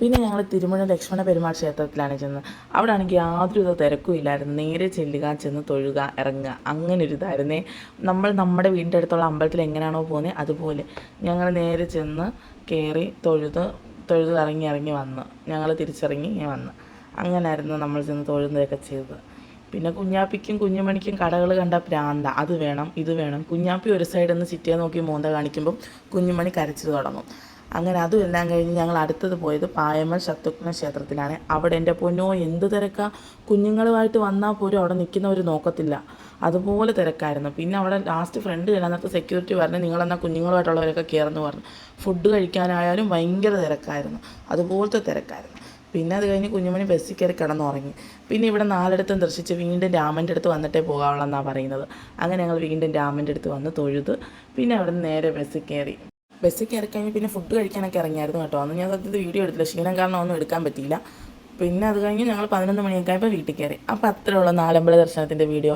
പിന്നെ ഞങ്ങൾ തിരുമണ ലക്ഷ്മണ പെരുമാൾ ക്ഷേത്രത്തിലാണ് ചെന്നത്. അവിടെ ആണെങ്കിൽ യാതൊരു തിരക്കും ഇല്ലായിരുന്നു. നേരെ ചെല്ലുക, ചെന്ന് തൊഴുക, ഇറങ്ങുക, അങ്ങനെ ഒരു ഇതായിരുന്നേ. നമ്മൾ നമ്മുടെ വീടിൻ്റെ അടുത്തുള്ള അമ്പലത്തിൽ എങ്ങനെയാണോ പോകുന്നത് അതുപോലെ ഞങ്ങൾ നേരെ ചെന്ന് കയറി തൊഴുത് ഇറങ്ങി വന്ന് ഞങ്ങൾ തിരിച്ചിറങ്ങി വന്ന് അങ്ങനായിരുന്നു നമ്മൾ ചെന്ന് തൊഴുന്നതൊക്കെ ചെയ്തത്. പിന്നെ കുഞ്ഞാപ്പിക്കും കുഞ്ഞുമണിക്കും കടകൾ കണ്ട പ്രാന്ത, അത് വേണം ഇത് വേണം. കുഞ്ഞാപ്പി ഒരു സൈഡിൽ നിന്ന് ചിറ്റിയെ നോക്കി മോന്ത കാണിക്കുമ്പം കുഞ്ഞുമണി കരച്ചു തുടങ്ങും. അങ്ങനെ അതും എല്ലാം കഴിഞ്ഞ് ഞങ്ങൾ അടുത്തത് പോയത് പായമ്മൽ ശത്രുഘ്ന ക്ഷേത്രത്തിലാണ്. അവിടെ എൻ്റെ പൊന്നോ എന്ത് തിരക്കാ! കുഞ്ഞുങ്ങളുമായിട്ട് വന്നാൽ പോലും അവിടെ നിൽക്കുന്നവർ നോക്കത്തില്ല, അതുപോലെ തിരക്കായിരുന്നു. പിന്നെ അവിടെ ലാസ്റ്റ് ഫ്രണ്ട് ചെല്ലാന്നത്തെ സെക്യൂരിറ്റി പറഞ്ഞു നിങ്ങളെന്നാൽ കുഞ്ഞുങ്ങളുമായിട്ടുള്ളവരൊക്കെ കയറുന്നു പറഞ്ഞു. ഫുഡ് കഴിക്കാനായാലും ഭയങ്കര തിരക്കായിരുന്നു, അതുപോലത്തെ തിരക്കായിരുന്നു. പിന്നെ അത് കഴിഞ്ഞ് കുഞ്ഞുമണി ബസ്സിൽ കയറി കിടന്നുറങ്ങി. പിന്നെ ഇവിടെ നാലിടത്തും ദർശിച്ച് വീണ്ടും രാമൻ്റെ അടുത്ത് വന്നിട്ടേ പോകാവുള്ളെന്നാണ് പറയുന്നത്. അങ്ങനെ ഞങ്ങൾ വീണ്ടും രാമൻ്റെ അടുത്ത് വന്ന് തൊഴുത് പിന്നെ അവിടെ നിന്ന് നേരെ ബസ്സിൽ കയറി കഴിഞ്ഞ് പിന്നെ ഫുഡ് കഴിക്കാനൊക്കെ ഇറങ്ങിയായിരുന്നു കേട്ടോ. അന്ന് ഞാൻ സത്യത്തിൽ വീഡിയോ എടുത്തില്ല, ക്ഷീണം കാരണം ഒന്നും എടുക്കാൻ പറ്റിയില്ല. പിന്നെ അത് കഴിഞ്ഞ് ഞങ്ങൾ 11 മണിയൊക്കെ ആയപ്പോൾ വീട്ടിൽ കയറി. അപ്പോൾ അത്രയുള്ള നാലമ്പല ദർശനത്തിൻ്റെ വീഡിയോ.